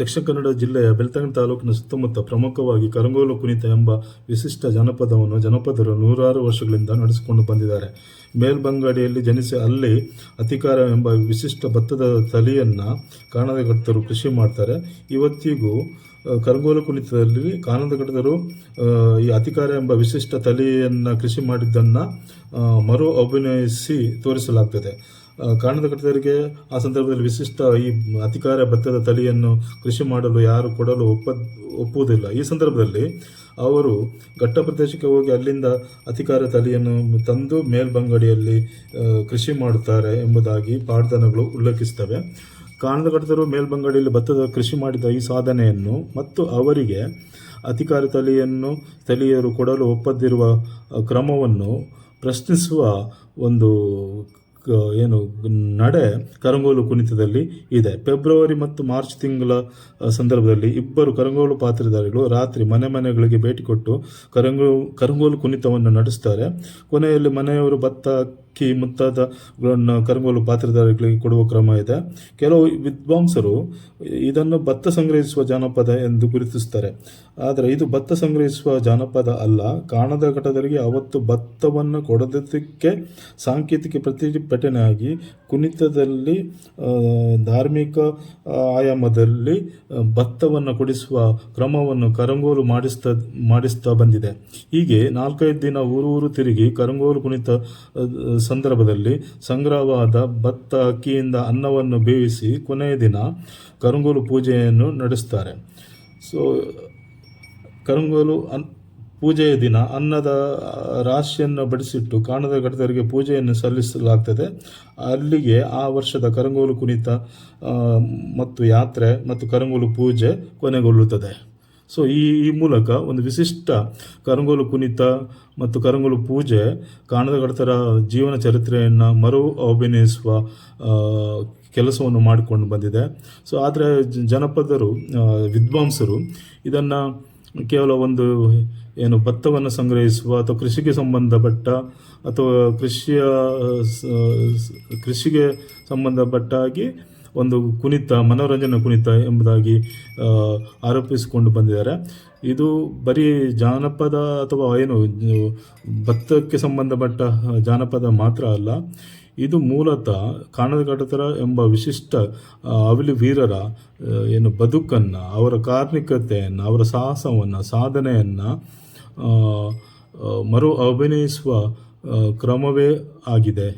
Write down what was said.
ದಕ್ಷಿಣ ಕನ್ನಡ ಜಿಲ್ಲೆಯ ಬೆಳ್ತಂಗಡಿ ತಾಲೂಕಿನ ಸುತ್ತಮುತ್ತ ಪ್ರಮುಖವಾಗಿ ಕರಂಗೋಲು ಕುಣಿತ ಎಂಬ ವಿಶಿಷ್ಟ ಜಾನಪದವನ್ನು ಜನಪದರು ನೂರಾರು ವರ್ಷಗಳಿಂದ ನಡೆಸಿಕೊಂಡು ಬಂದಿದ್ದಾರೆ. ಮೇಲ್ಬಂಗಾಡಿಯಲ್ಲಿ ಜನಿಸಿ ಅಲ್ಲಿ ಅತಿಕಾರ ಎಂಬ ವಿಶಿಷ್ಟ ಭತ್ತದ ತಳಿಯನ್ನು ಕಾಣದಘಟ್ಟರು ಕೃಷಿ ಮಾಡ್ತಾರೆ. ಇವತ್ತಿಗೂ ಕರಂಗೋಲು ಕುಣಿತದಲ್ಲಿ ಕಾಣದಘಟ್ಟರು ಈ ಅತಿಕಾರ ಎಂಬ ವಿಶಿಷ್ಟ ತಳಿಯನ್ನು ಕೃಷಿ ಮಾಡಿದ್ದನ್ನು ಮರು ಅಭಿನಯಿಸಿ ತೋರಿಸಲಾಗ್ತದೆ. ಕಾಣದಘಟ್ಟರಿಗೆ ಆ ಸಂದರ್ಭದಲ್ಲಿ ವಿಶಿಷ್ಟ ಈ ಅತಿಕಾರ ಭತ್ತದ ತಳಿಯನ್ನು ಕೃಷಿ ಮಾಡಲು ಯಾರು ಕೊಡಲು ಒಪ್ಪುವುದಿಲ್ಲ. ಈ ಸಂದರ್ಭದಲ್ಲಿ ಅವರು ಘಟ್ಟ ಪ್ರದೇಶಕ್ಕೆ ಹೋಗಿ ಅಲ್ಲಿಂದ ಅತಿಕಾರ ತಳಿಯನ್ನು ತಂದು ಮೇಲ್ಬಂಗಡಿಯಲ್ಲಿ ಕೃಷಿ ಮಾಡುತ್ತಾರೆ ಎಂಬುದಾಗಿ ಪಾಡ್ದನಗಳು ಉಲ್ಲೇಖಿಸ್ತವೆ. ಕಾಣದಘಟ್ಟರು ಮೇಲ್ಬಂಗಡಿಯಲ್ಲಿ ಭತ್ತದ ಕೃಷಿ ಮಾಡಿದ ಈ ಸಾಧನೆಯನ್ನು ಮತ್ತು ಅವರಿಗೆ ಅತಿಕಾರ ತಳಿಯನ್ನು ಸ್ಥಳೀಯರು ಕೊಡಲು ಒಪ್ಪದಿರುವ ಕ್ರಮವನ್ನು ಪ್ರಶ್ನಿಸುವ ಒಂದು ನಡೆ ಕರಂಗೋಲು ಕುಣಿತದಲ್ಲಿ ಇದೆ. ಫೆಬ್ರವರಿ ಮತ್ತು ಮಾರ್ಚ್ ತಿಂಗಳ ಸಂದರ್ಭದಲ್ಲಿ ಇಬ್ಬರು ಕರಂಗೋಲು ಪಾತ್ರಧಾರಿಗಳು ರಾತ್ರಿ ಮನೆಗಳಿಗೆ ಭೇಟಿ ಕೊಟ್ಟು ಕರಂಗೋಲು ಕುಣಿತವನ್ನು ನಡೆಸುತ್ತಾರೆ. ಕೊನೆಯಲ್ಲಿ ಮನೆಯವರು ಭತ್ತ, ಅಕ್ಕಿ ಮುಂತಾದಗಳನ್ನು ಕರಂಗೋಲು ಪಾತ್ರಧಾರಿಗಳಿಗೆ ಕೊಡುವ ಕ್ರಮ ಇದೆ. ಕೆಲವು ವಿದ್ವಾಂಸರು ಇದನ್ನು ಭತ್ತ ಸಂಗ್ರಹಿಸುವ ಜಾನಪದ ಎಂದು ಗುರುತಿಸುತ್ತಾರೆ. ಆದರೆ ಇದು ಭತ್ತ ಸಂಗ್ರಹಿಸುವ ಜಾನಪದ ಅಲ್ಲ. ಕಾಣದಘಟ್ಟರಿಗೆ ಅವತ್ತು ಭತ್ತವನ್ನು ಕೊಡದಕ್ಕೆ ಸಾಂಕೇತಿಕ ಪ್ರತಿಭಟನೆಯಾಗಿ ಕುಣಿತದಲ್ಲಿ ಧಾರ್ಮಿಕ ಆಯಾಮದಲ್ಲಿ ಭತ್ತವನ್ನು ಕೊಡಿಸುವ ಕ್ರಮವನ್ನು ಕರಂಗೋಲು ಮಾಡಿಸ್ತಾ ಬಂದಿದೆ. ಹೀಗೆ 4-5 ದಿನ ಊರು ತಿರುಗಿ ಕರಂಗೋಲು ಕುಣಿತ ಸಂದರ್ಭದಲ್ಲಿ ಸಂಗ್ರಹವಾದ ಭತ್ತ, ಅಕ್ಕಿಯಿಂದ ಅನ್ನವನ್ನು ಬೇಯಿಸಿ ಕೊನೆಯ ದಿನ ಕರಂಗೋಲು ಪೂಜೆಯನ್ನು ನಡೆಸುತ್ತಾರೆ. ಕರಂಗೋಲು ಪೂಜೆಯ ದಿನ ಅನ್ನದ ರಾಶಿಯನ್ನು ಬಡಿಸಿಟ್ಟು ಕಾಣದಘಟ್ಟರಿಗೆ ಪೂಜೆಯನ್ನು ಸಲ್ಲಿಸಲಾಗ್ತದೆ. ಅಲ್ಲಿಗೆ ಆ ವರ್ಷದ ಕರಂಗೋಲು ಕುಣಿತ ಮತ್ತು ಯಾತ್ರೆ ಮತ್ತು ಕರಂಗೋಲು ಪೂಜೆ ಕೊನೆಗೊಳ್ಳುತ್ತದೆ. ಈ ಮೂಲಕ ಒಂದು ವಿಶಿಷ್ಟ ಕರಂಗೋಲು ಕುಣಿತ ಮತ್ತು ಕರಂಗೋಲು ಪೂಜೆ ಕಾಣದಘಟ್ಟರ ಜೀವನ ಚರಿತ್ರೆಯನ್ನು ಮರು ಅಭಿನಯಿಸುವ ಕೆಲಸವನ್ನು ಮಾಡಿಕೊಂಡು ಬಂದಿದೆ. ಆದರೆ ಜನಪದರು, ವಿದ್ವಾಂಸರು ಇದನ್ನು ಕೇವಲ ಒಂದು ಭತ್ತವನ್ನು ಸಂಗ್ರಹಿಸುವ ಅಥವಾ ಕೃಷಿಗೆ ಸಂಬಂಧಪಟ್ಟ ಅಥವಾ ಕೃಷಿಗೆ ಸಂಬಂಧಪಟ್ಟಾಗಿ ಒಂದು ಕುಣಿತ, ಮನೋರಂಜನಾ ಕುಣಿತ ಎಂಬುದಾಗಿ ಆರೋಪಿಸಿಕೊಂಡು ಬಂದಿದ್ದಾರೆ. ಇದು ಬರೀ ಜಾನಪದ ಅಥವಾ ಭತ್ತಕ್ಕೆ ಸಂಬಂಧಪಟ್ಟ ಜಾನಪದ ಮಾತ್ರ ಅಲ್ಲ. ಇದು ಮೂಲತಃ ಕಾಣದಘಟ್ಟರ ಎಂಬ ವಿಶಿಷ್ಟ ಅವಲಿ ವೀರರ ಬದುಕನ್ನು, ಅವರ ಕಾರ್ಮಿಕತೆಯನ್ನು, ಅವರ ಸಾಹಸವನ್ನು, ಸಾಧನೆಯನ್ನು ಮರು ಅಭಿನಯಿಸುವ ಕ್ರಮವೇ ಆಗಿದೆ.